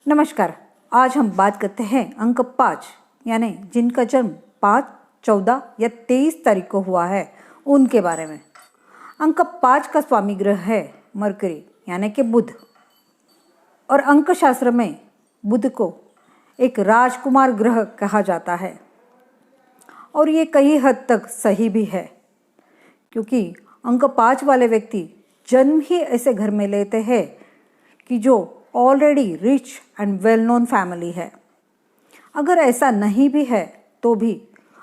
नमस्कार। आज हम बात करते हैं अंक 5 यानी जिनका जन्म 5, 14 या 23 तारीख को हुआ है उनके बारे में। अंक 5 का स्वामी ग्रह है मरकरी यानी कि बुध, और अंक शास्त्र में बुध को एक राजकुमार ग्रह कहा जाता है। और ये कई हद तक सही भी है, क्योंकि अंक 5 वाले व्यक्ति जन्म ही ऐसे घर में लेते हैं कि जो already rich and well known family है। अगर ऐसा नहीं भी है तो भी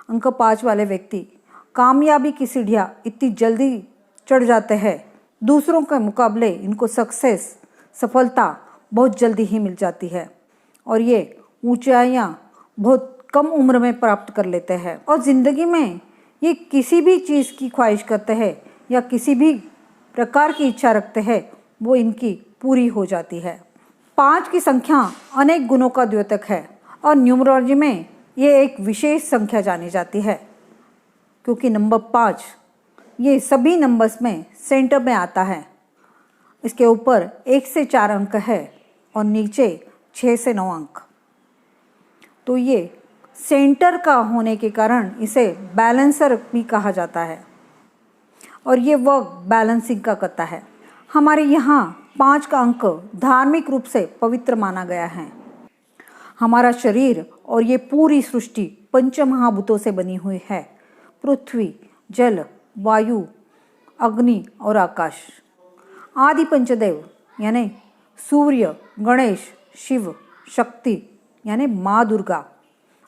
अंक 5 वाले व्यक्ति कामयाबी की सीढ़ियाँ इतनी जल्दी चढ़ जाते हैं, दूसरों के मुकाबले इनको सफलता बहुत जल्दी ही मिल जाती है, और ये ऊंचाइयाँ बहुत कम उम्र में प्राप्त कर लेते हैं। और ज़िंदगी में ये किसी भी चीज़ की ख्वाहिश करते हैं या किसी भी प्रकार की इच्छा रखते हैं, वो इनकी पूरी हो जाती है। 5 की संख्या अनेक गुणों का द्योतक है, और न्यूमरोलॉजी में ये एक विशेष संख्या जानी जाती है, क्योंकि नंबर 5 ये सभी नंबर्स में सेंटर में आता है। इसके ऊपर 1 से 4 अंक है और नीचे 6 से 9 अंक। तो ये सेंटर का होने के कारण इसे बैलेंसर भी कहा जाता है, और ये वर्क बैलेंसिंग का करता है। हमारे यहाँ 5 का अंक धार्मिक रूप से पवित्र माना गया है। हमारा शरीर और ये पूरी सृष्टि पंचमहाभूतों से बनी हुई है: पृथ्वी, जल, वायु, अग्नि और आकाश। आदि पंचदेव यानी सूर्य, गणेश, शिव, शक्ति यानी माँ दुर्गा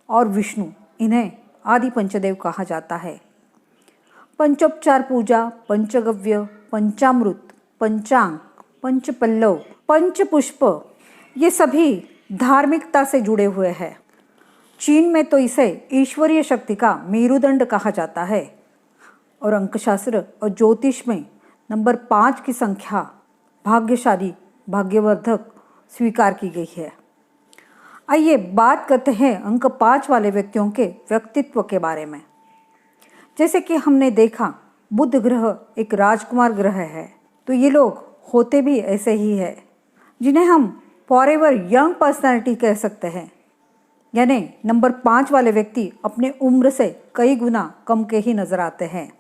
और विष्णु, इन्हें आदि पंचदेव कहा जाता है। पंचोपचार पूजा, पंचगव्य, पंचामृत, पंचांग, पंचपल्लव, पंचपुष्प, ये सभी धार्मिकता से जुड़े हुए हैं। चीन में तो इसे ईश्वरीय शक्ति का मेरुदंड कहा जाता है, और अंकशास्त्र और ज्योतिष में नंबर 5 की संख्या भाग्यशाली, भाग्यवर्धक स्वीकार की गई है। आइए बात करते हैं अंक 5 वाले व्यक्तियों के व्यक्तित्व के बारे में। जैसे कि हमने देखा, बुध ग्रह एक राजकुमार ग्रह है, तो ये लोग होते भी ऐसे ही है, जिन्हें हम फॉरएवर यंग पर्सनालिटी कह सकते हैं। यानी नंबर 5 वाले व्यक्ति अपने उम्र से कई गुना कम के ही नजर आते हैं।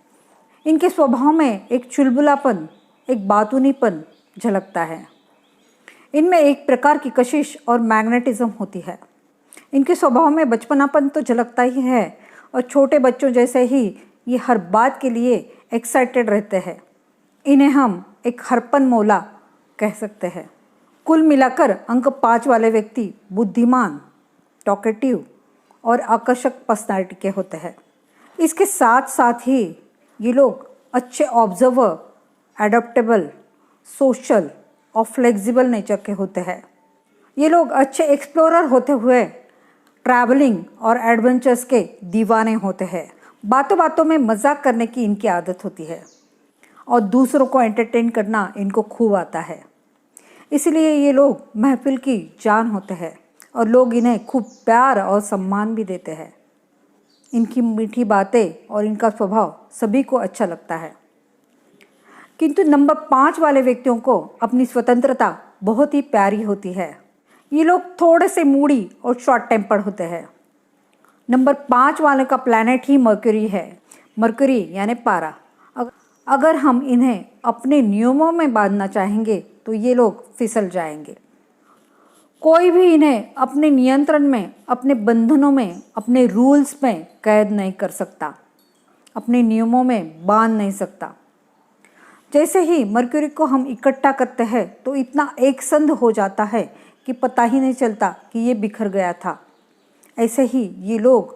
इनके स्वभाव में एक चुलबुलापन, एक बातूनीपन झलकता है। इनमें एक प्रकार की कशिश और मैग्नेटिज्म होती है। इनके स्वभाव में बचपनापन तो झलकता ही है, और छोटे बच्चों जैसे ही ये हर बात के लिए एक्साइटेड रहते हैं। इन्हें हम एक हरपन मौला कह सकते हैं। कुल मिलाकर अंक 5 वाले व्यक्ति बुद्धिमान, टॉकेटिव और आकर्षक पर्सनालिटी के होते हैं। इसके साथ साथ ही ये लोग अच्छे ऑब्जर्वर, एडप्टेबल, सोशल और फ्लेक्सिबल नेचर के होते हैं। ये लोग अच्छे एक्सप्लोरर होते हुए ट्रैवलिंग और एडवेंचर्स के दीवाने होते हैं। बातों बातों में मजाक करने की इनकी आदत होती है, और दूसरों को एंटरटेन करना इनको खूब आता है। इसलिए ये लोग महफिल की जान होते हैं, और लोग इन्हें खूब प्यार और सम्मान भी देते हैं। इनकी मीठी बातें और इनका स्वभाव सभी को अच्छा लगता है। किंतु नंबर 5 वाले व्यक्तियों को अपनी स्वतंत्रता बहुत ही प्यारी होती है। ये लोग थोड़े से मूडी और शॉर्ट टेम्पर्ड होते हैं। नंबर 5 वाले का प्लैनेट ही मरकरी है। मरकरी यानी पारा। अगर हम इन्हें अपने नियमों में बांधना चाहेंगे तो ये लोग फिसल जाएंगे। कोई भी इन्हें अपने नियंत्रण में, अपने बंधनों में, अपने रूल्स में कैद नहीं कर सकता, अपने नियमों में बांध नहीं सकता। जैसे ही मरकरी को हम इकट्ठा करते हैं तो इतना एक संध हो जाता है कि पता ही नहीं चलता कि ये बिखर गया था। ऐसे ही ये लोग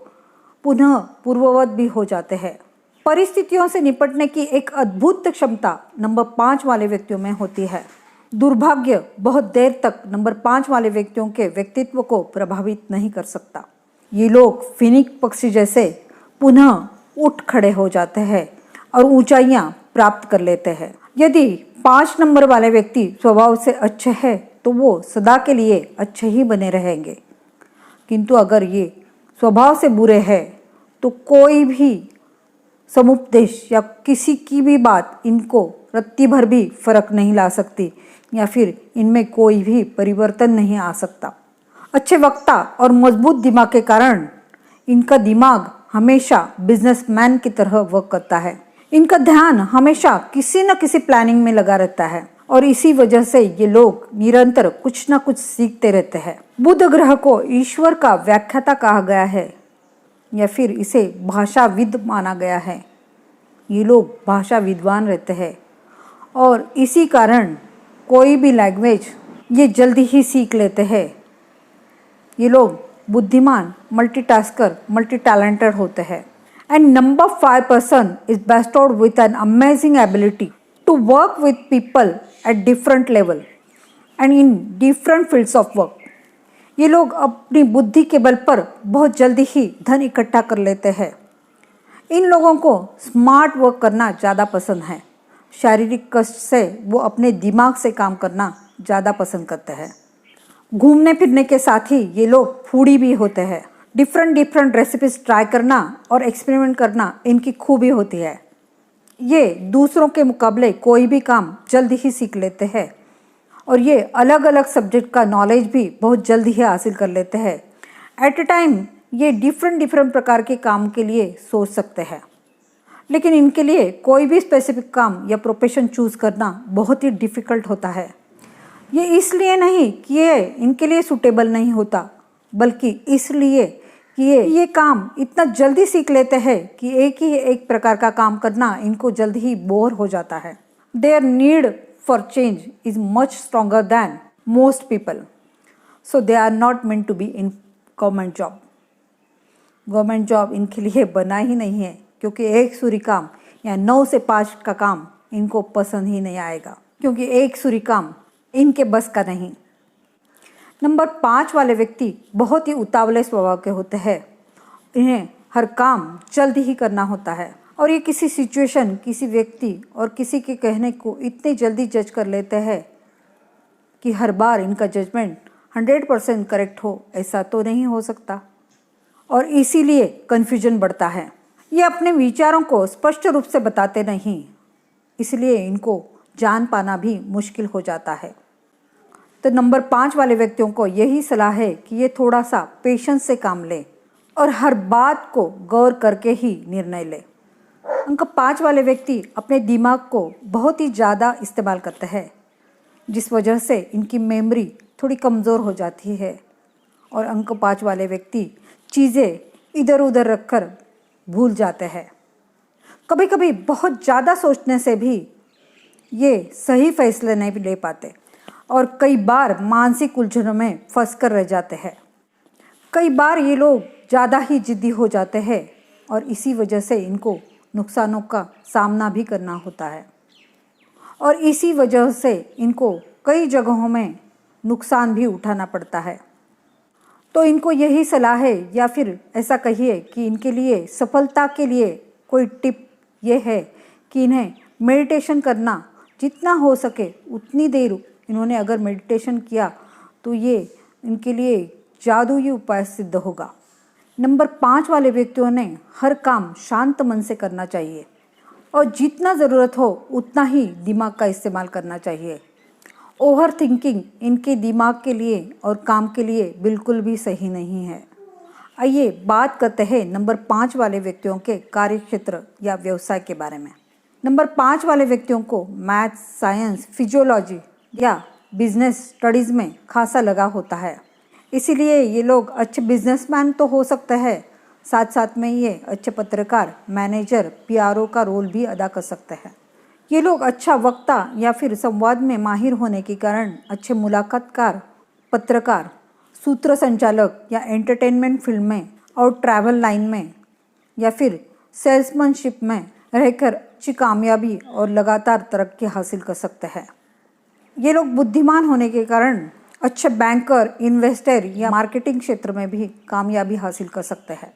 पुनः पूर्ववत भी हो जाते हैं। परिस्थितियों से निपटने की एक अद्भुत क्षमता नंबर 5 वाले व्यक्तियों में होती है। दुर्भाग्य बहुत देर तक नंबर 5 वाले व्यक्तियों के व्यक्तित्व को प्रभावित नहीं कर सकता। ये लोग फिनिक्स पक्षी जैसे पुनः उठ खड़े हो जाते हैं और ऊंचाइयां प्राप्त कर लेते हैं। यदि 5 नंबर वाले व्यक्ति स्वभाव से अच्छे हैं तो वो सदा के लिए अच्छे ही बने रहेंगे, किंतु अगर ये स्वभाव से बुरे हैं तो कोई भी समुपदेश या किसी की भी बात इनको रत्ती भर भी फर्क नहीं ला सकती, या फिर इनमें कोई भी परिवर्तन नहीं आ सकता। अच्छे वक्ता और मजबूत दिमाग के कारण इनका दिमाग हमेशा बिजनेसमैन की तरह वर्क करता है। इनका ध्यान हमेशा किसी न किसी प्लानिंग में लगा रहता है और इसी वजह से ये लोग निरंतर कुछ न कुछ सीखते रहते हैं। बुध ग्रह को ईश्वर का व्याख्याता कहा गया है या फिर इसे भाषाविद माना गया है। ये लोग भाषा विद्वान रहते हैं और इसी कारण कोई भी लैंग्वेज ये जल्दी ही सीख लेते हैं। ये लोग बुद्धिमान, मल्टीटास्कर, मल्टी टैलेंटेड होते हैं। And number 5 person is bestowed with an amazing ability to work with people at different level and in different fields of work. ये लोग अपनी बुद्धि के बल पर बहुत जल्दी ही धन इकट्ठा कर लेते हैं। इन लोगों को स्मार्ट वर्क करना ज़्यादा पसंद है। शारीरिक कष्ट से वो अपने दिमाग से काम करना ज़्यादा पसंद करते हैं। घूमने फिरने के साथ ही ये लोग फूडी भी होते हैं। डिफरेंट रेसिपीज ट्राई करना और एक्सपेरिमेंट करना इनकी खूबी होती है। ये दूसरों के मुकाबले कोई भी काम जल्दी ही सीख लेते हैं और ये अलग अलग सब्जेक्ट का नॉलेज भी बहुत जल्दी ही हासिल कर लेते हैं। एट ए टाइम ये डिफरेंट प्रकार के काम के लिए सोच सकते हैं, लेकिन इनके लिए कोई भी स्पेसिफिक काम या प्रोफेशन चूज़ करना बहुत ही डिफ़िकल्ट होता है। ये इसलिए नहीं कि ये इनके लिए सूटेबल नहीं होता, बल्कि इसलिए कि ये काम इतना जल्दी सीख लेते हैं कि एक प्रकार का काम करना इनको जल्दी ही बोर हो जाता है। There need for change is much stronger than most people, so they are not meant to be in government job. Government job इनके लिए बना ही नहीं है, क्योंकि एक सूरी काम या 9 से 5 का काम इनको पसंद ही नहीं आएगा, क्योंकि एक सूरी काम इनके बस का नहीं। नंबर 5 वाले व्यक्ति बहुत ही उतावले स्वभाव के होते हैं। इन्हें हर काम जल्दी ही करना होता है और ये किसी सिचुएशन, किसी व्यक्ति और किसी के कहने को इतने जल्दी जज कर लेते हैं कि हर बार इनका जजमेंट 100% करेक्ट हो, ऐसा तो नहीं हो सकता और इसीलिए कन्फ्यूजन बढ़ता है। ये अपने विचारों को स्पष्ट रूप से बताते नहीं, इसलिए इनको जान पाना भी मुश्किल हो जाता है। तो नंबर 5 वाले व्यक्तियों को यही सलाह है कि ये थोड़ा सा पेशेंस से काम ले और हर बात को गौर करके ही निर्णय ले। अंक 5 वाले व्यक्ति अपने दिमाग को बहुत ही ज़्यादा इस्तेमाल करते हैं, जिस वजह से इनकी मेमोरी थोड़ी कमज़ोर हो जाती है और अंक 5 वाले व्यक्ति चीज़ें इधर उधर रखकर भूल जाते हैं। कभी कभी बहुत ज़्यादा सोचने से भी ये सही फैसले नहीं ले पाते और कई बार मानसिक उलझनों में फंस कर रह जाते हैं। कई बार ये लोग ज़्यादा ही जिद्दी हो जाते हैं और इसी वजह से इनको नुकसानों का सामना भी करना होता है और इसी वजह से इनको कई जगहों में नुकसान भी उठाना पड़ता है। तो इनको यही सलाह है, या फिर ऐसा कहिए कि इनके लिए सफलता के लिए कोई टिप ये है कि इन्हें मेडिटेशन करना जितना हो सके उतनी देर इन्होंने अगर मेडिटेशन किया तो ये इनके लिए जादुई उपाय सिद्ध होगा। नंबर 5 वाले व्यक्तियों ने हर काम शांत मन से करना चाहिए और जितना ज़रूरत हो उतना ही दिमाग का इस्तेमाल करना चाहिए। ओवर थिंकिंग इनके दिमाग के लिए और काम के लिए बिल्कुल भी सही नहीं है। आइए बात करते हैं नंबर 5 वाले व्यक्तियों के कार्यक्षेत्र या व्यवसाय के बारे में। नंबर 5 वाले व्यक्तियों को मैथ्स, साइंस, फिजियोलॉजी या बिजनेस स्टडीज़ में खासा लगाव होता है, इसीलिए ये लोग अच्छे बिजनेसमैन तो हो सकते हैं, साथ साथ में ये अच्छे पत्रकार, मैनेजर, पीआरओ का रोल भी अदा कर सकते हैं। ये लोग अच्छा वक्ता या फिर संवाद में माहिर होने के कारण अच्छे मुलाकातकार, पत्रकार, सूत्र संचालक या एंटरटेनमेंट फील्ड में और ट्रैवल लाइन में या फिर सेल्समैनशिप में रहकर अच्छी कामयाबी और लगातार तरक्की हासिल कर सकते हैं। ये लोग बुद्धिमान होने के कारण अच्छे बैंकर, इन्वेस्टर या मार्केटिंग क्षेत्र में भी कामयाबी हासिल कर सकते हैं।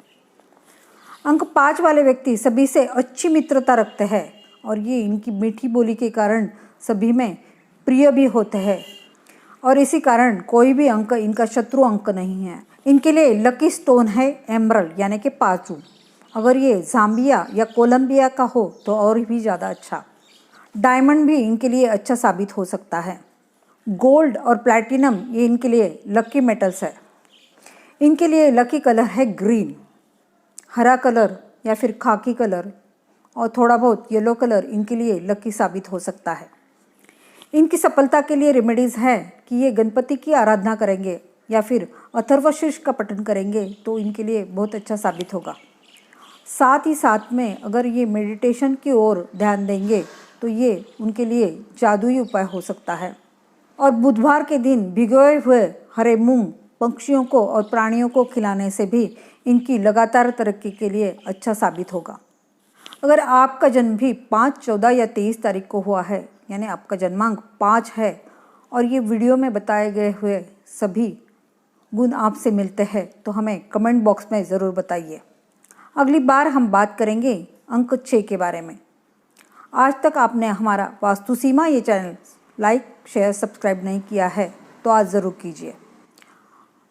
अंक 5 वाले व्यक्ति सभी से अच्छी मित्रता रखते हैं और ये इनकी मीठी बोली के कारण सभी में प्रिय भी होते हैं और इसी कारण कोई भी अंक इनका शत्रु अंक नहीं है। इनके लिए लकी स्टोन है एमरल्ड यानी कि पाचू। अगर ये ज़ाम्बिया या कोलंबिया का हो तो और भी ज़्यादा अच्छा। डायमंड भी इनके लिए अच्छा साबित हो सकता है। गोल्ड और प्लैटिनम ये इनके लिए लकी मेटल्स है। इनके लिए लकी कलर है ग्रीन। हरा कलर या फिर खाकी कलर और थोड़ा बहुत येलो कलर इनके लिए लकी साबित हो सकता है। इनकी सफलता के लिए रेमेडीज़ है कि ये गणपति की आराधना करेंगे या फिर अथर्वशीर्ष का पठन करेंगे तो इनके लिए बहुत अच्छा साबित होगा। साथ ही साथ में अगर ये मेडिटेशन की ओर ध्यान देंगे तो ये उनके लिए जादुई उपाय हो सकता है। और बुधवार के दिन भिगोए हुए हरे मूंग पक्षियों को और प्राणियों को खिलाने से भी इनकी लगातार तरक्की के लिए अच्छा साबित होगा। अगर आपका जन्म भी 5, 14 या 23 तारीख को हुआ है, यानी आपका जन्मांक 5 है और ये वीडियो में बताए गए हुए सभी गुण आपसे मिलते हैं तो हमें कमेंट बॉक्स में ज़रूर बताइए। अगली बार हम बात करेंगे अंक 6 के बारे में। आज तक आपने हमारा वास्तु सीमा ये चैनल लाइक, शेयर, सब्सक्राइब नहीं किया है तो आज ज़रूर कीजिए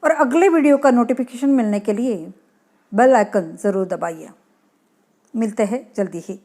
और अगले वीडियो का नोटिफिकेशन मिलने के लिए बेल आइकन ज़रूर दबाइए। मिलते हैं जल्दी ही।